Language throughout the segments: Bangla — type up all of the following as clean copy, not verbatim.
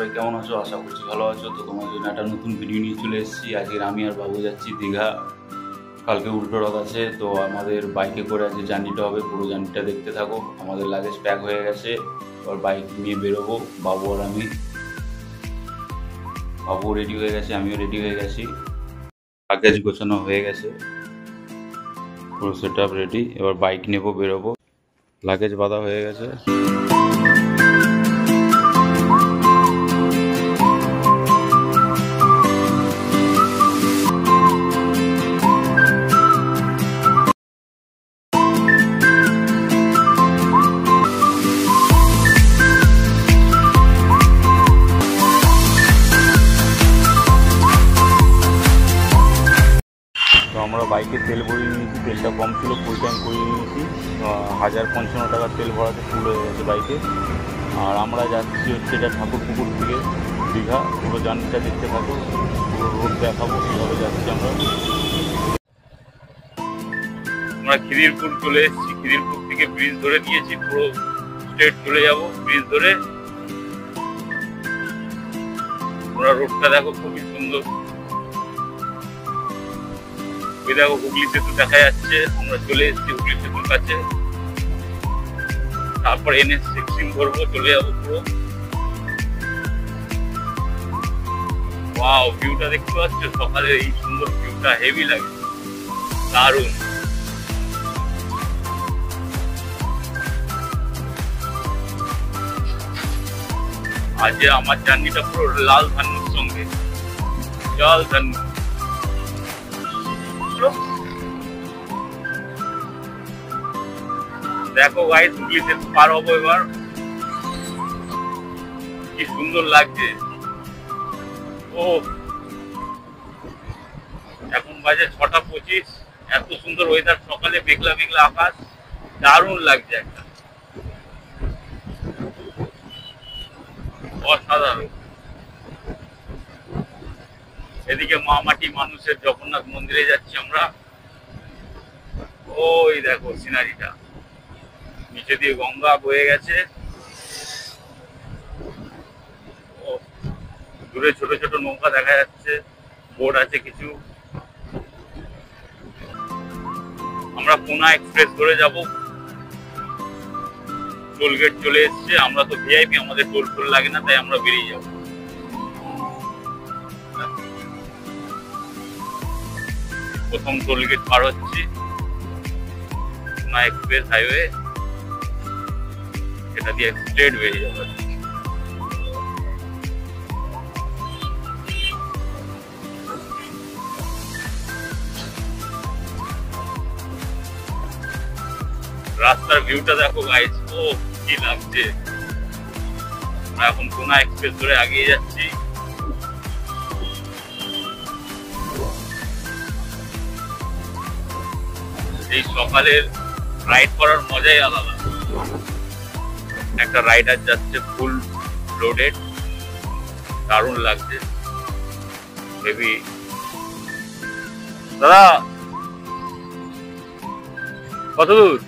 সবাই কেমন আছো? আশা করছি ভালো আছো। তো তোমার জন্য একটা নতুন ভিডিও নিয়ে চলে এসেছি। আজকে আমি আর বাবু যাচ্ছি দীঘা। কালকে উল্টো রথ আছে, তো আমাদের বাইকে করে আজকে জার্নিটা হবে। পুরো জার্নিটা দেখতে থাকো। আমাদের লাগেজ প্যাক হয়ে গেছে, এবার বাইক নিয়ে বেরোবো বাবু আর আমি। বাবু রেডি হয়ে গেছে, আমিও রেডি হয়ে গেছি। লাগেজ গোছানো হয়ে গেছে, পুরো সেট আপ রেডি। এবার বাইক নেবো, বেরোবো। লাগেজ বাঁধা হয়ে গেছে। তো আমরা বাইকে তেল ভরিয়ে নিয়েছি, তেলটা কম ছিল, ফুল ট্যাঙ্ক করিয়ে নিয়েছি। 1055 টাকার তেল ভরাতে ফুল হয়ে গেছে বাইকে। আর আমরা যাচ্ছি হচ্ছে এটা ঠাকুরপুকুর থেকে দীঘা। পুরো জার্নিটা দেখতে থাকো, পুরো রোড দেখাবো কীভাবে যাচ্ছি আমরা। খিদিরপুর চলে এসেছি, খিদিরপুর থেকে ব্রিজ ধরে নিয়েছি, পুরো স্ট্রেট চলে যাব ব্রিজ ধরে। পুরো রোডটা দেখো, খুবই সুন্দর। ওই দেখো হুগলি সেতু দেখা যাচ্ছে, আমরা চলে এসেছি হুগলি সেতুর কাছে। তারপর NH 16 ধরবো, চলে যাবো পুরো। ওয়াও, ভিউটা দেখতে পাচ্ছ? সকালের এই সুন্দর ভিউটা হেভি লাগে, দারুণ। আজ আমার জার্নিটা পুরো লাল ধান্নুর সঙ্গে, জল ধান্নু। দেখো গাইস, হুগলি সেতু পার হবো এবার। কি সুন্দর লাগছে। ও এখন বাজে 6টা 25। এত সুন্দর ওয়েদার, সকালে মেঘলা মেঘলা আকাশ, দারুণ লাগছে একটা, অসাধারণ। এদিকে মা মাটি মানুষের জগন্নাথ মন্দিরে যাচ্ছি আমরা। ওই দেখো সিনারিটা, নিচে দিয়ে গঙ্গা বয়ে গেছে। দূরে ছোট ছোট নৌকা দেখা যাচ্ছে, বোট আছে কিছু। আমরা পুনা এক্সপ্রেস ধরে যাব। টোল গেট চলে এসছে, আমরা তো ভিআইপি, আমাদের টোল ফোল লাগে না, তাই আমরা বেরিয়ে যাব। প্রথম টোল গেট পার হচ্ছি, পুনা এক্সপ্রেস হাইওয়ে। এটা দিয়ে স্ট্রেট বেরিয়ে যাবে। রাস্তার ভিউটা দেখো গাইস, ও কি লাগছে। আমরা এখন পুনা এক্সপ্রেস ধরে এগিয়ে যাচ্ছি। এই সকালের রাইড করার মজাই আলাদা। একটা রাইডার যাচ্ছে ফুল লোডেড, দারুণ লাগছে, হেভি। দাদা কত দূর?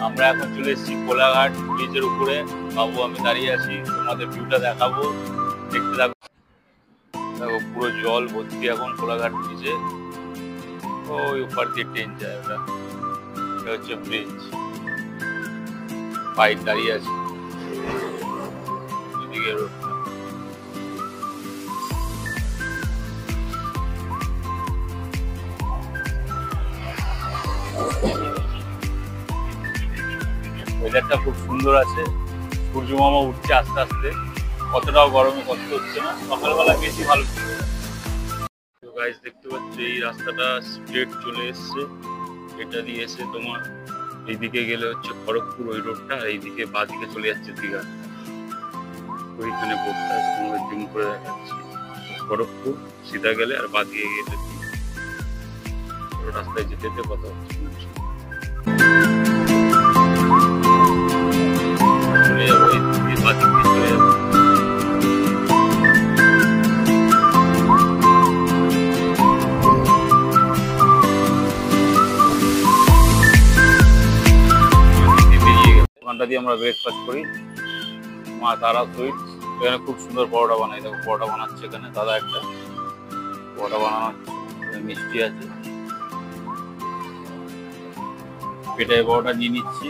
আমরা এখন চলে এসেছি কোলাঘাট ব্রিজের উপরে। বাবু আমি দাঁড়িয়ে আছি, তোমাদের ভিউটা দেখাবো, দেখতে থাকো। দেখো পুরো জল ভর্তি এখন কোলাঘাট ব্রিজে। ওই উপর দিয়ে ট্রেন যায়, ওটা হচ্ছে ব্রিজ। বাইক দাঁড়িয়ে আছে, এদিকে রোডটা। ওয়েদারটা খুব সুন্দর আছে, সূর্য মামা উঠছে আস্তে আস্তে। অতটাও গরমে কষ্ট হচ্ছে না, সকালবেলা বেশি ভালো ছিল। গাইস দেখতে পাচ্ছ, এই রাস্তাটা স্ট্রেট চলে এসছে। এটা দিয়ে এসে তোমার এইদিকে গেলে হচ্ছে খড়গপুর, ওই রোডটা। আর এইদিকে বাঁদিকে চলে যাচ্ছে দীঘা। ওইখানে বোর্ডটা আছে, তোমাদের জুম করে দেখাচ্ছি। খড়গপুর সিধা গেলে, আর বাঁদিকে গেলে রাস্তায় যেতে যেতে কথা হচ্ছে। চলে যাবো, এই বাঁদিকে চলে যাবো। ওখানটা দিয়ে আমরা ব্রেকফাস্ট করি। মা তারা সুইটস, এখানে খুব সুন্দর পরোটা বানাই। দেখো পরোটা বানাচ্ছে এখানে দাদা, একটা পরোটা বানানো হচ্ছে, মিষ্টি আছে। পেটায় পরোটা নিয়ে নিচ্ছি,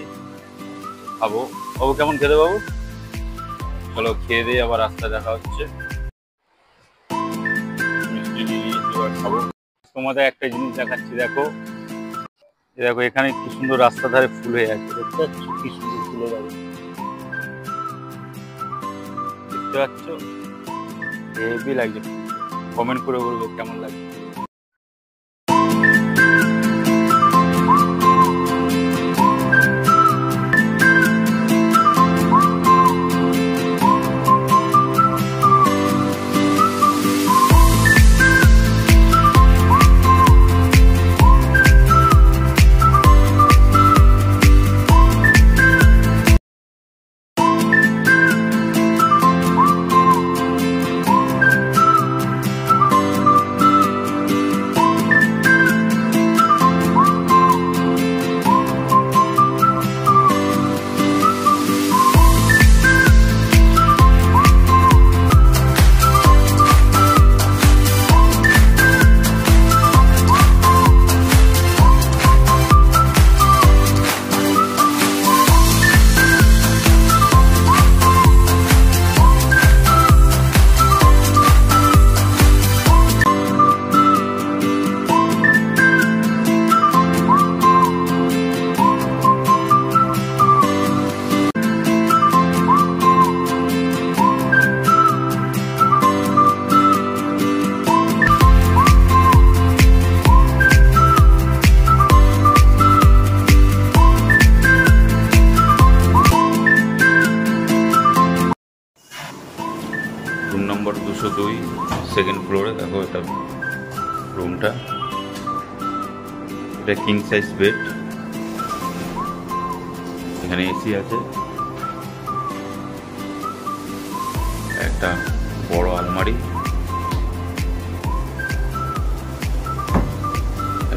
খাবো। বাবু কেমন খেতে বাবু? চলো খেয়ে দিয়ে আবার রাস্তা দেখা হচ্ছে। মিষ্টি নিয়ে নিয়েছি, এবার খাবো। তোমাদের একটা জিনিস দেখাচ্ছি, দেখো দেখো এখানে কি সুন্দর রাস্তা ধারে ফুল হয়ে আছে, দেখতে পাচ্ছ কি সুন্দর ফুলের বাগান, দেখতে পাচ্ছ? হেভি লাগছে। কমেন্ট করে বলবো কেমন লাগছে। রুম নম্বর 202, সেকেন্ড ফ্লোরে। দেখো এটা রুমটা, এটা কিং সাইজ বেড, এখানে এসি আছে, একটা বড় আলমারি,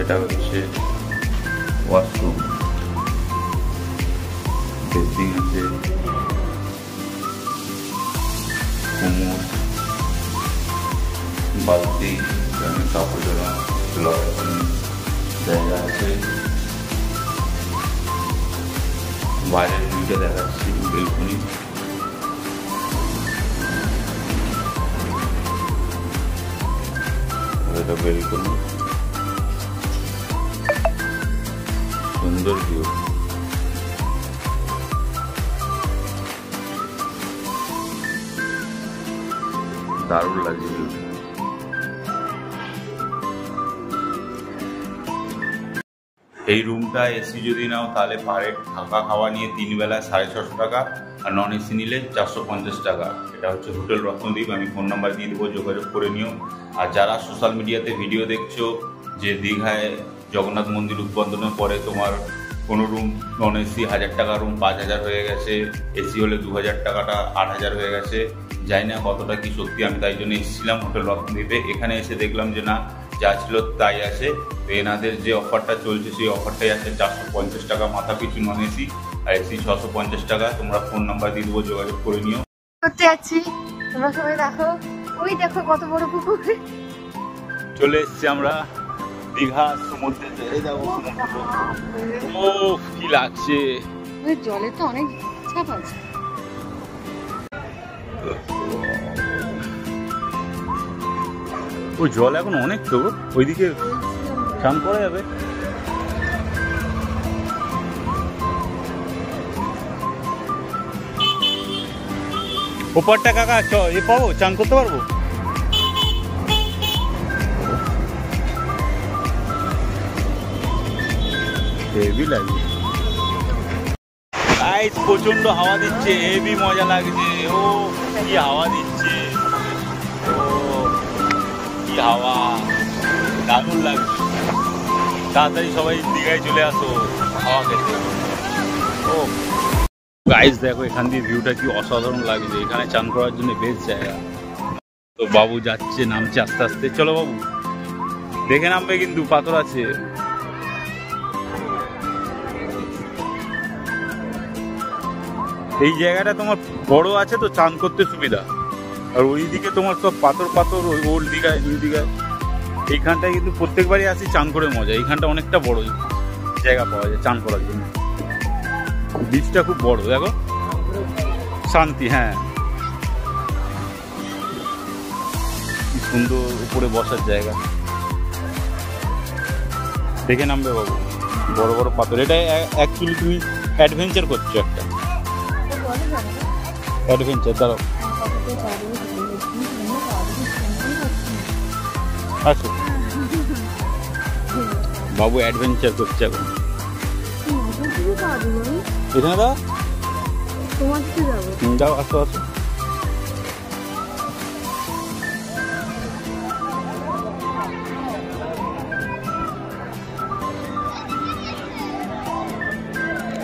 এটা হচ্ছে ওয়াশরুম, বেসিং আছে, কুমোর, বালতি, কাপড় জমা জায়গা আছে। বাইরের ভিউটা দেখাচ্ছি, বেলকনি। এটা বেলকনি, সুন্দর ভিউ। দারুণ লাগছে ভিউটা। এই রুমটা এসি যদি নাও তাহলে পার হেড থাকা খাওয়া নিয়ে 3 বেলা 650 টাকা, আর নন এসি নিলে 450 টাকা। এটা হচ্ছে হোটেল রত্নদ্বীপ। আমি ফোন নাম্বার দিয়ে দেবো, যোগাযোগ করে নিও। আর যারা সোশ্যাল মিডিয়াতে ভিডিও দেখছো যে দীঘায় জগন্নাথ মন্দির উদ্বোধনের পরে তোমার কোনো রুম নন এসি 1000 টাকা রুম 5000 হয়ে গেছে, এসি হলে 2000 টাকাটা 8000 হয়ে গেছে, জানি না কতটা কি সত্যি। আমি তাই জন্য এসেছিলাম হোটেল রত্নদ্বীপে। এখানে এসে দেখলাম যে না, যা ছিল তাই আছে। তো এনাদের যে অফারটা চলছে সেই অফারটাই আছে 450 টাকা মাথা পিছু নন এসি, আর এসি 650 টাকা। তোমরা ফোন নাম্বার দিয়ে দেবো, যোগাযোগ করে নিও। করতে যাচ্ছি, তোমরা সবাই দেখো, ওই দেখো কত বড় পুকুর। চলে এসছি আমরা দীঘা সমুদ্রে। এই দেখো সমুদ্র, ও কি লাগছে। ওই জলে তো অনেক চাপ আছে। ওই জল এখন অনেক, তো ওইদিকে স্নান করা যাবে। ওপারটা কাকা এ পাবো, চান করতে পারবো? হেভি লাগে, প্রচন্ড হাওয়া দিচ্ছে, হেভি মজা লাগছে। ও কি হাওয়া দিচ্ছে, ও কি হাওয়া, দারুণ লাগছে। তাড়াতাড়ি সবাই দীঘায় চলে আসো হাওয়া খেতে। ও গাইস দেখো এখান দিয়ে ভিউটা কি অসাধারণ লাগছে। এখানে চান করার জন্য বেস্ট জায়গা। তো বাবু যাচ্ছে, নামছে আস্তে আস্তে। চলো বাবু, দেখে নামবে কিন্তু, পাথর আছে। এই জায়গাটা তোমার বড় আছে তো চান করতে সুবিধা। আর ওইদিকে তোমার সব পাথর পাথর, ওই ওল্ড দীঘায় নিউ দীঘায়। এইখানটায় কিন্তু প্রত্যেকবারই আসি চান করে মজা। এইখানটা অনেকটা বড় জায়গা পাওয়া যায় চান করার জন্য। বিচটা খুব বড়, দেখো শান্তি। হ্যাঁ, কি সুন্দর উপরে বসার জায়গা। দেখে নামবে বাবু, বড় বড় পাথর। এটা অ্যাকচুয়ালি তুমি অ্যাডভেঞ্চার করছো একটা। অ্যাডভেঞ্চার দাঁড়াও, আসো বাবু, অ্যাডভেঞ্চার করছে এখন। এখানে দাও, যাও, আসো আসো।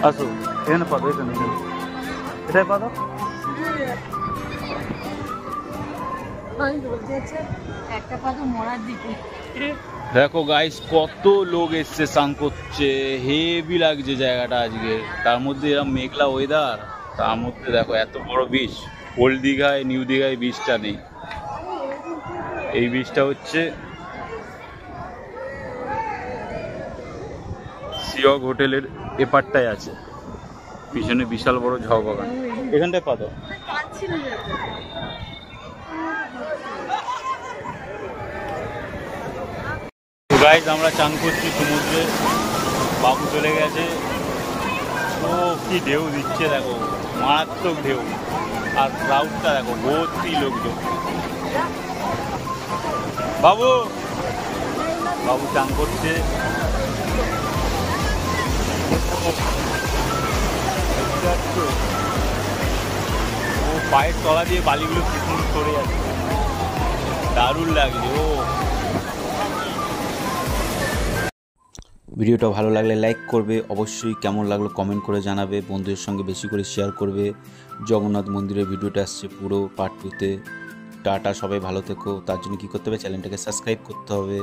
আসো, এখানে পাদো, এখানে এটাই পাদো। একটা পা তো মরার দিকে। দেখো গাইস, কত লোক এসছে স্নান করছে। হেভি লাগছে জায়গাটা আজকে। তার মধ্যে এরকম মেঘলা ওয়েদার, তার মধ্যে দেখো এত বড় বিচ। ওল্ড দীঘায় নিউ দীঘায় বিচটা নেই। এই বিচটা হচ্ছে সিয়গ হোটেলের এপারটায় আছে। পিছনে বিশাল বড় ঝাউ বাগান। এখানটায় পাতো। গাইজ আমরা চান করছি সমুদ্রে। বাবু চলে গেছে। ও কি ঢেউ দিচ্ছে দেখো, মারাত্মক ঢেউ। আর ক্রাউডটা দেখো, ভর্তি লোকজন। বাবু বাবু চান করছে। ও পায়ের তলা দিয়ে বালিগুলো কি সুন্দর সরে যাচ্ছে, দারুণ লাগছে। ও ভিডিওটা ভালো লাগলে লাইক করবে, অবশ্যই কেমন লাগলো কমেন্ট করে জানাবে, বন্ধুদের সঙ্গে বেশি করে শেয়ার করবে। জগন্নাথ মন্দিরের ভিডিওটা আসছে পুরো পার্ট 2-তে। টাটা, সবাই ভালো থেকো। তার জন্য কী করতে হবে, চ্যানেলটাকে সাবস্ক্রাইব করতে হবে।